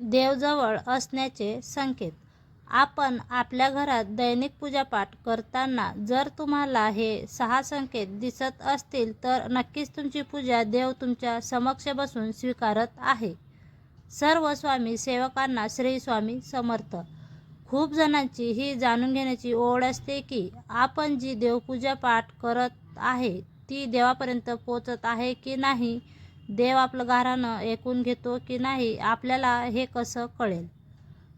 देवजवळ असण्याचे संकेत. आपण आपल्या घरात दैनिक पूजापाठ करताना जर तुम्हाला हे 6 संकेत दिसत असतील तर नक्कीच तुमची पूजा देव तुमच्या समक्ष बसून स्वीकारत आहे. सर्व स्वामी सेवकांना श्री स्वामी समर्थ. खूप जणांची ही जाणून घेण्याची ओढ असते की आपण जी देवपूजा पाठ करत आहे ती देवापर्यंत पोचत आहे की नाही, देव आपलं गाऱ्हाणं ऐकून घेतो की नाही, आपल्याला हे कसं कळेल?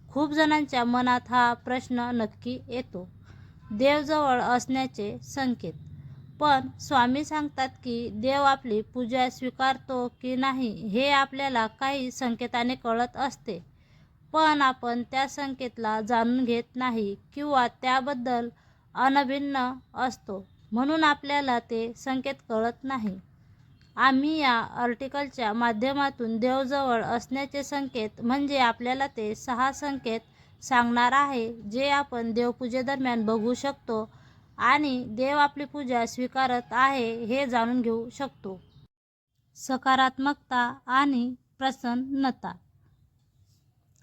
खूप जणांच्या मनात हा प्रश्न नक्की येतो. देवजवळ असण्याचे संकेत. पण स्वामी सांगतात की देव आपली पूजा स्वीकारतो की नाही हे आपल्याला काही संकेताने कळत असते, पण आपण त्या संकेतला जाणून घेत नाही किंवा त्याबद्दल अनभिज्ञ असतो, म्हणून आपल्याला ते संकेत कळत नाही. आम्ही या आर्टिकलच्या माध्यमातून देवजवळ असण्याचे संकेत म्हणजे आपल्याला ते 6 संकेत सांगणार आहे जे आपण देवपूजेदरम्यान बघू शकतो आणि देव आपली पूजा स्वीकारत आहे हे जाणून घेऊ शकतो. सकारात्मकता आणि प्रसन्नता.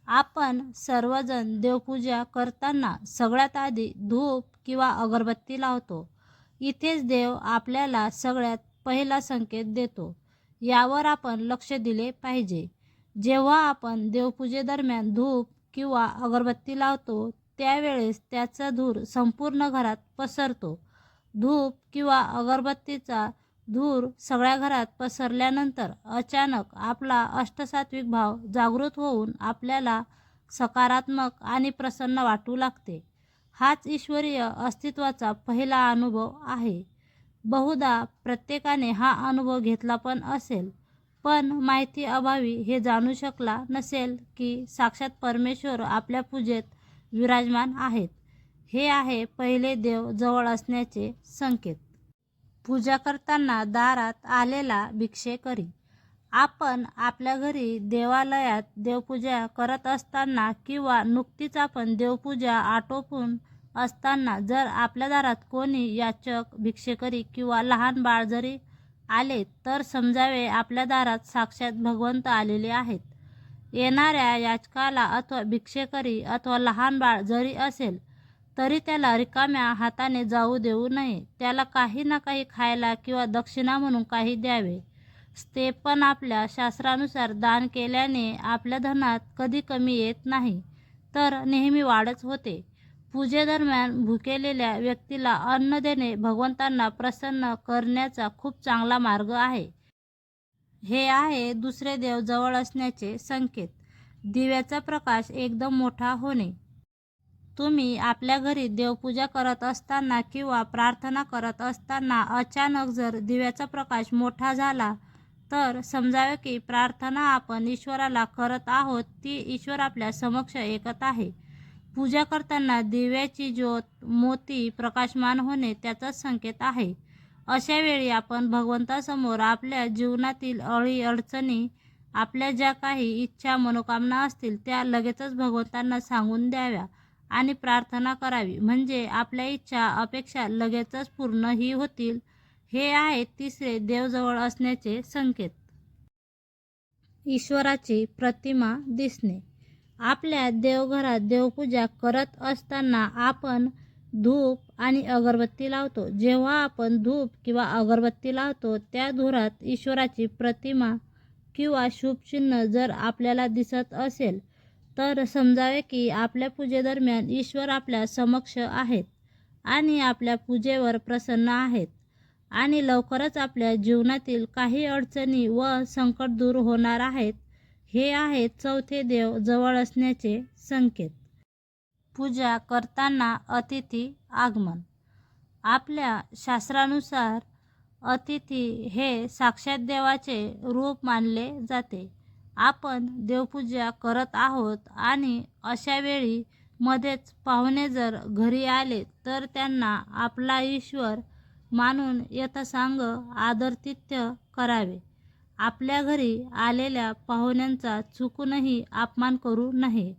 आपण सर्वजण देवपूजा करताना सगळ्यात आधी धूप किंवा अगरबत्ती लावतो. इथेच देव आपल्याला सगळ्यात पहिला संकेत देतो. यावर आपण लक्ष दिले पाहिजे. जेव्हा आपण देवपूजेदरम्यान धूप किंवा अगरबत्ती लावतो त्यावेळेस त्याचा धूर संपूर्ण घरात पसरतो. धूप किंवा अगरबत्तीचा धूर सगळ्या घरात पसरल्यानंतर अचानक आपला अष्टसात्विक भाव जागृत होऊन आपल्याला सकारात्मक आणि प्रसन्न वाटू लागते. हाच ईश्वरीय अस्तित्वाचा पहिला अनुभव आहे. बहुधा प्रत्येकाने हा अनुभव घेतला पण असेल, पण माहिती अभावी हे जाणू शकला नसेल की साक्षात परमेश्वर आपल्या पूजेत विराजमान आहेत. हे आहे पहिले देव जवळ असण्याचे संकेत. पूजा करताना दारात आलेला भिक्षेकरी. आपण आपल्या घरी देवालयात देवपूजा करत असताना किंवा नुकतीच आपण देवपूजा आटोपून असताना जर आपल्या दारात कोणी याचक, भिक्षेकरी किंवा लहान बाळ जरी आले तर समजावे आपल्या दारात साक्षात भगवंत आलेले आहेत. येणाऱ्या याचकाला अथवा भिक्षेकरी अथवा लहान बाळ जरी असेल तरी त्याला रिकाम्या हाताने जाऊ देऊ नये. त्याला काही ना काही खायला किंवा दक्षिणा म्हणून काही द्यावे. ते पण आपल्या शास्त्रानुसार दान केल्याने आपल्या धनात कधी कमी येत नाही, तर नेहमी वाढच होते. पूजेदरम्यान भुकेलेल्या व्यक्तीला अन्न देणे भगवंतांना प्रसन्न करण्याचा खूप चांगला मार्ग आहे. हे आहे दुसरे देव जवळ असण्याचे संकेत. दिव्याचा प्रकाश एकदम मोठा होणे. तुम्ही आपल्या घरी देवपूजा करत असताना किंवा प्रार्थना करत असताना अचानक जर दिव्याचा प्रकाश मोठा झाला तर समजावे की प्रार्थना आपण ईश्वराला करत आहोत ती ईश्वर आपल्या समक्ष ऐकत आहे. पूजा करताना दिव्याची ज्योत मोठी प्रकाशमान होणे त्याचाच संकेत आहे. अशा वेळी आपण भगवंतासमोर आपल्या जीवनातील अडचणी, आपल्या ज्या काही इच्छा मनोकामना असतील त्या लगेचच भगवंतांना सांगून द्याव्या आणि प्रार्थना करावी, म्हणजे आपल्या इच्छा अपेक्षा लगेचच पूर्णही होतील. हे आहे तिसरे देवजवळ असण्याचे संकेत. ईश्वराची प्रतिमा दिसणे. आपल्या देवघरात देवपूजा करत असताना आपण धूप आणि अगरबत्ती लावतो. जेव्हा आपण धूप किंवा अगरबत्ती लावतो त्या धुरात ईश्वराची प्रतिमा किंवा शुभचिन्ह जर आपल्याला दिसत असेल तर समजावे की आपल्या पूजेदरम्यान ईश्वर आपल्या समक्ष आहेत आणि आपल्या पूजेवर प्रसन्न आहेत आणि लवकरच आपल्या जीवनातील काही अडचणी व संकट दूर होणार आहेत. हे आहेत चौथे देव जवळ असण्याचे संकेत. पूजा करताना अतिथी आगमन. आपल्या शास्त्रानुसार अतिथी हे साक्षात देवाचे रूप मानले जाते. आपण देवपूजा करत आहोत आणि अशा वेळी मध्येच पाहुणे जर घरी आले तर त्यांना आपला ईश्वर मानून यथासांग आदरातिथ्य करावे. आपल्या घरी आलेल्या पाहुण्यांचा चुकूनही अपमान करू नये,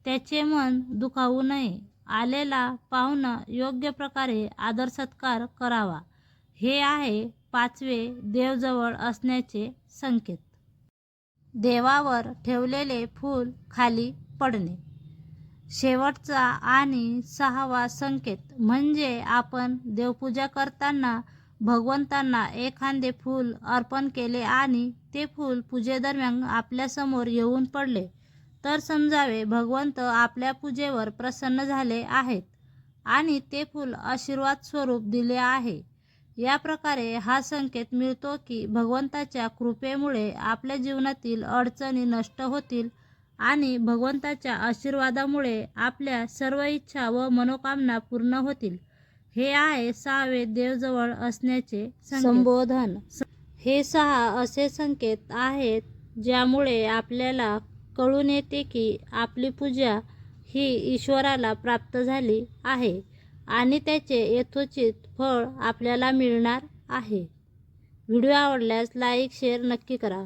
त्याचे मन दुखावू नये. आलेला पाहुणा योग्य प्रकारे आदरसत्कार करावा. हे आहे पाचवे देवजवळ असण्याचे संकेत. देवावर ठेवलेले फूल खाली पडणे. शेवटचा आणि 6वा संकेत म्हणजे आपण देवपूजा करताना भगवंतांना एखादे फूल अर्पण केले आणि ते फूल पूजेदरम्यान आपल्यासमोर येऊन पडले तर समजावे भगवंत आपल्या पूजेवर प्रसन्न झाले आहेत आणि ते फूल आशीर्वाद स्वरूप दिले आहे. या प्रकारे हा संकेत मिळतो की भगवंताच्या कृपेमुळे आपल्या जीवनातील अडचणी नष्ट होतील आणि भगवंताच्या आशीर्वादामुळे आपल्या सर्व इच्छा व मनोकामना पूर्ण होतील. हे आहे 6वे देवजवळ असण्याचे संबोधन. हे 6 असे संकेत आहेत ज्यामुळे आपल्याला कळून येते की आपली पूजा ही ईश्वराला प्राप्त झाली आहे आणि त्याचे यथोचित फळ आपल्याला मिळणार आहे. व्हिडिओ आवडल्यास लाईक शेअर नक्की करा.